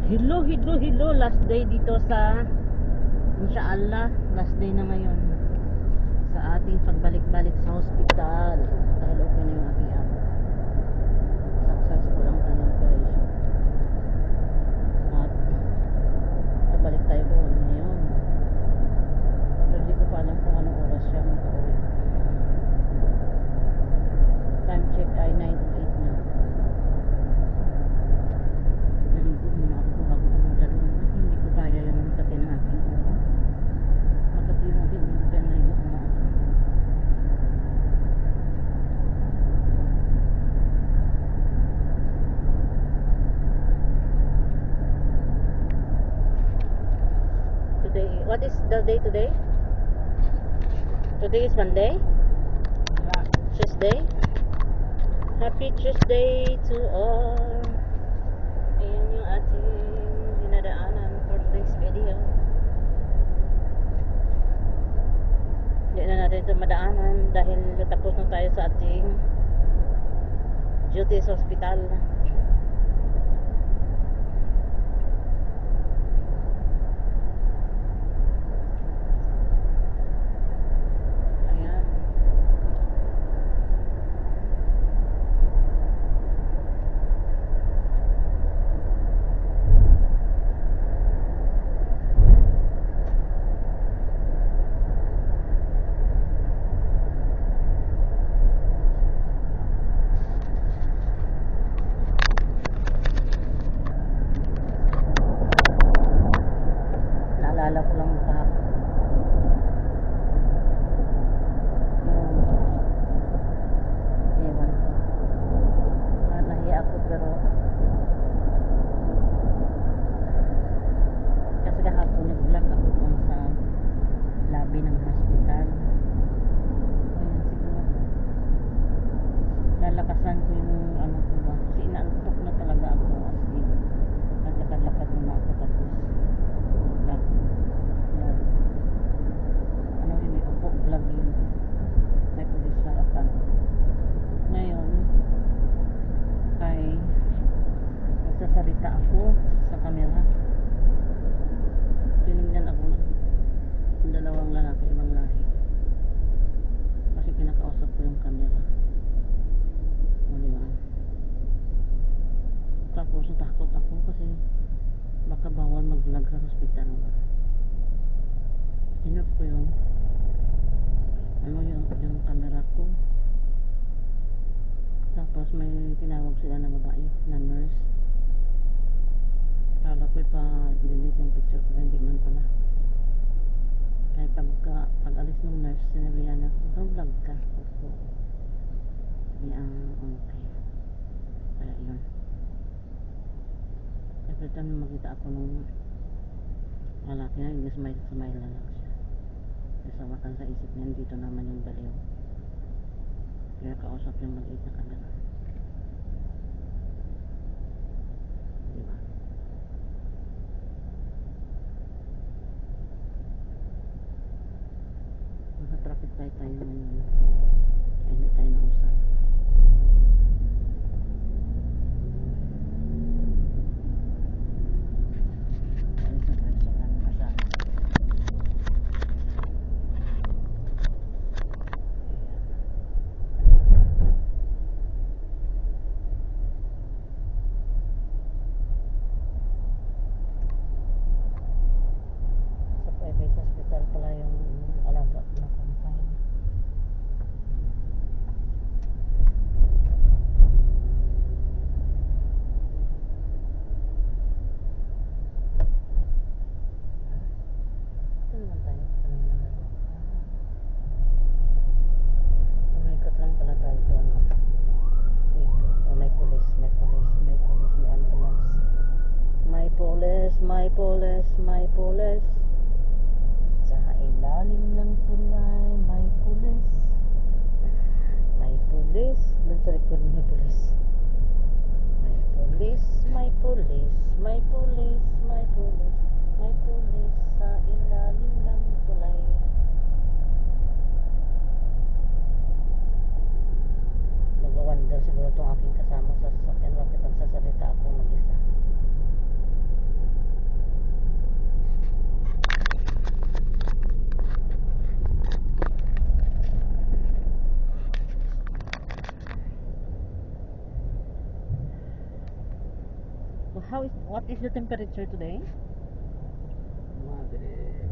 Hello, hello, hello. Last day dito sa Insyaallah, last day na ngayon sa ating pagbalik-balik sa hospital dahil open na yung aking app. Successful ang kanyang operation at nabalik tayo doon ngayon, pero hindi ko pa alam kung anong oras siya magka-uwi. Time check ay 9:08 na. Naligo muna ako bago pumunta doon kasi hindi ko kaya yung kati ng aking ulo. Makati mo din, hindi kaya naligo muna ako. Today, what is the day today? Today is Monday? Tuesday? Happy Tuesday to all. Ayan yung ating dinadaanan for today's video. Hindi na natin ito madaanan dahil tapos na tayo sa ating duty sa hospital. Naalala ko lang kahapon yung ewan ko, nahiya ako pero kasi kahapon nag-vlog ako doon sa lobby ng hospital. Ayun, siguro lalakasan ko yung ano ko ba kasi inaantok na talaga ako as in naglakad-lakad muna ako tapos ano yun eh, upo vlog yun, may pulis sa harapan. Ngayon ay nagsasalita ako sa camera, tinignan ako ng dalawang lalaki ibang lahi kasi kinakausap ko yung camera. O diba, tapos natakot ako kasi baka bawal mag vlog sa hospital. Inoff ko yung ano yung camera ko. Tapos may tinawag sila na babae na nurse. Kala ko pa delete yung picture ko, hindi man pala. Kaya pag alis ng nurse sinabi niya na vlog ka. Sabi okay. Kaya yun, every time na makita ako nung lalaki na hindi smile na lang siya. Nasawakan sa isip niya, dito naman yung baliw. Kaya kausap yung maliit na camera. Diba? Naka-traffic light tayo ngayon. Kaya hindi tayo nausap. Hospital pala yung alaga na confine. Ito naman tayo kanina na umikot lang pala tayo doon. May pulis, may ambulance, may pulis sa ilalim ng tulay. May pulis doon sa likod may pulis. May pulis sa ilalim ng tulay. Nag-wonder siguro itong aking kasama sa sasakyan bakit nagsasalita ako mag-isa. What is the temperature today? Madre.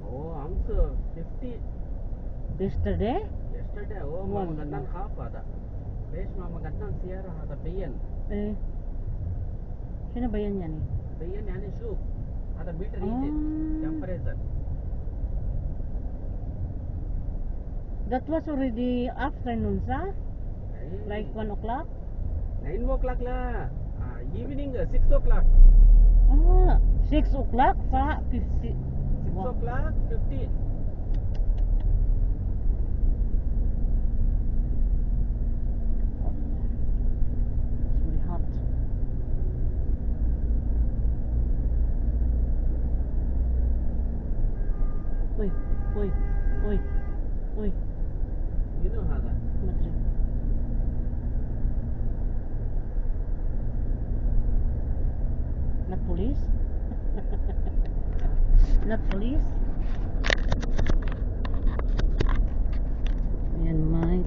Oh, also 50 Yesterday? yesterday. Oh, mama Wala. ganang half ada. Besh mama ganang Sierra ada bayan. Eh, sino ba yan yan eh? Bayan yani soup. Ada meter region. Ah. Temperature. That was already afternoon, sa? Hey. Like 1 o'clock? 9 o'clock lah. Evening 6 o'clock. Ah, 6 o'clock sa 50. 6 Wow. o'clock 50. It's very hot. Uy, uy, uy, uy, You know how that. madre. Not police? Not police? Ayan, may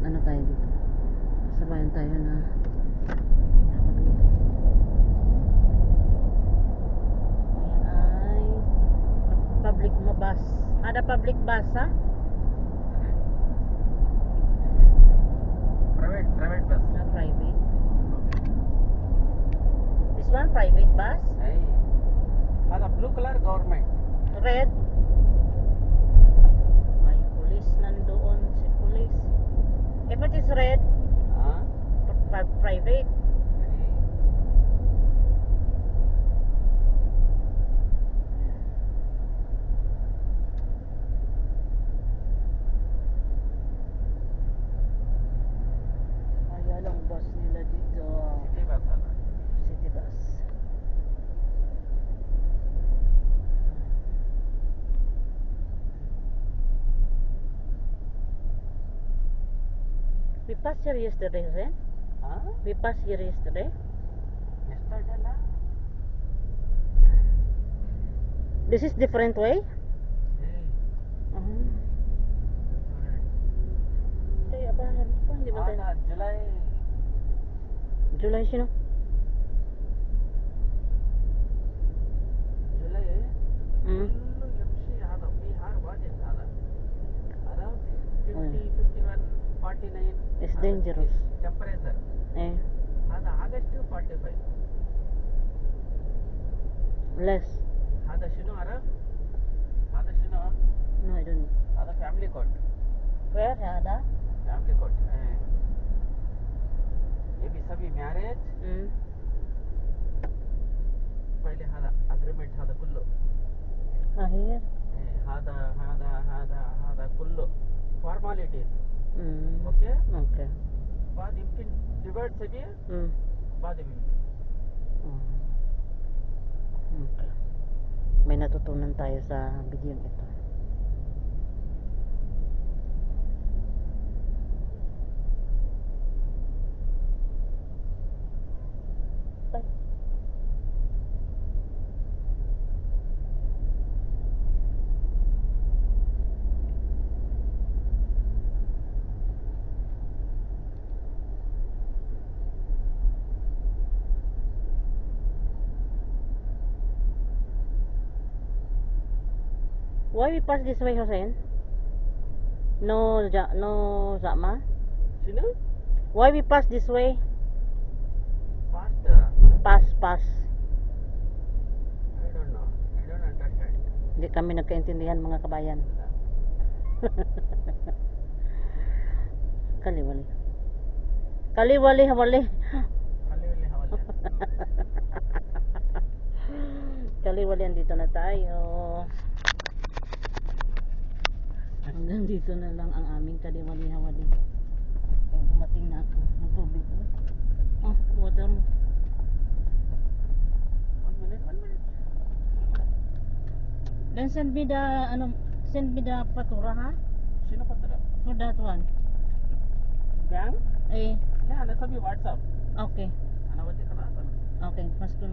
ano tayo dito? Sabayan tayo na dapat dito. Ayan ay public bus. Ada public bus, ha? Private bus. Na private. This one private bus? Hey. Ada blue color government. Red. May police nandoon, si police. If it is red, private. Ayan ang bus nila dito. City bus ada. City bus. We passed here yesterday, right? We passed here yesterday. Yesterday lah. This is different way? Hey. Kaya ba, hindi ba tayo? Ada July. July sino? July. Mm. Full MC ada. Bihar budget ada. Ada 50, Oh. 51, 49. It's ada dangerous. Temperature. Eh, Ada August 45. less. Ada Shino Arab. Ada Shino. No, I don't know. Ada family court. Where ada? Family court. ये भी सभी marriage. Mm. पहले هذا agreement هذا كله. Here? هذا كله formalities. Mm. Okay. Okay. बाद يمكن divide सभी Mm. बाद में meeting. Okay. May natutunan tayo sa video ito. Bye. Why we pass this way, Hussein? No, no, Zama. Shino? Why we pass this way? Past. Pass. I don't know. I don't understand. Hindi kami nagkaintindihan, mga kabayan. Kaliwali. Kaliwali, hawali. Hali hawali. Kaliwali, andito na tayo. Hanggang dito na lang ang aming kaliwali, hawali. Kaya dumating na ako ng tubig. Oh, water mo. 1 minute. Then send me the fatura, ha? Shino patra. For that one. Bank? Eh, Yeah, that's सभी WhatsApp. okay. अनावती कला Okay, mas ko.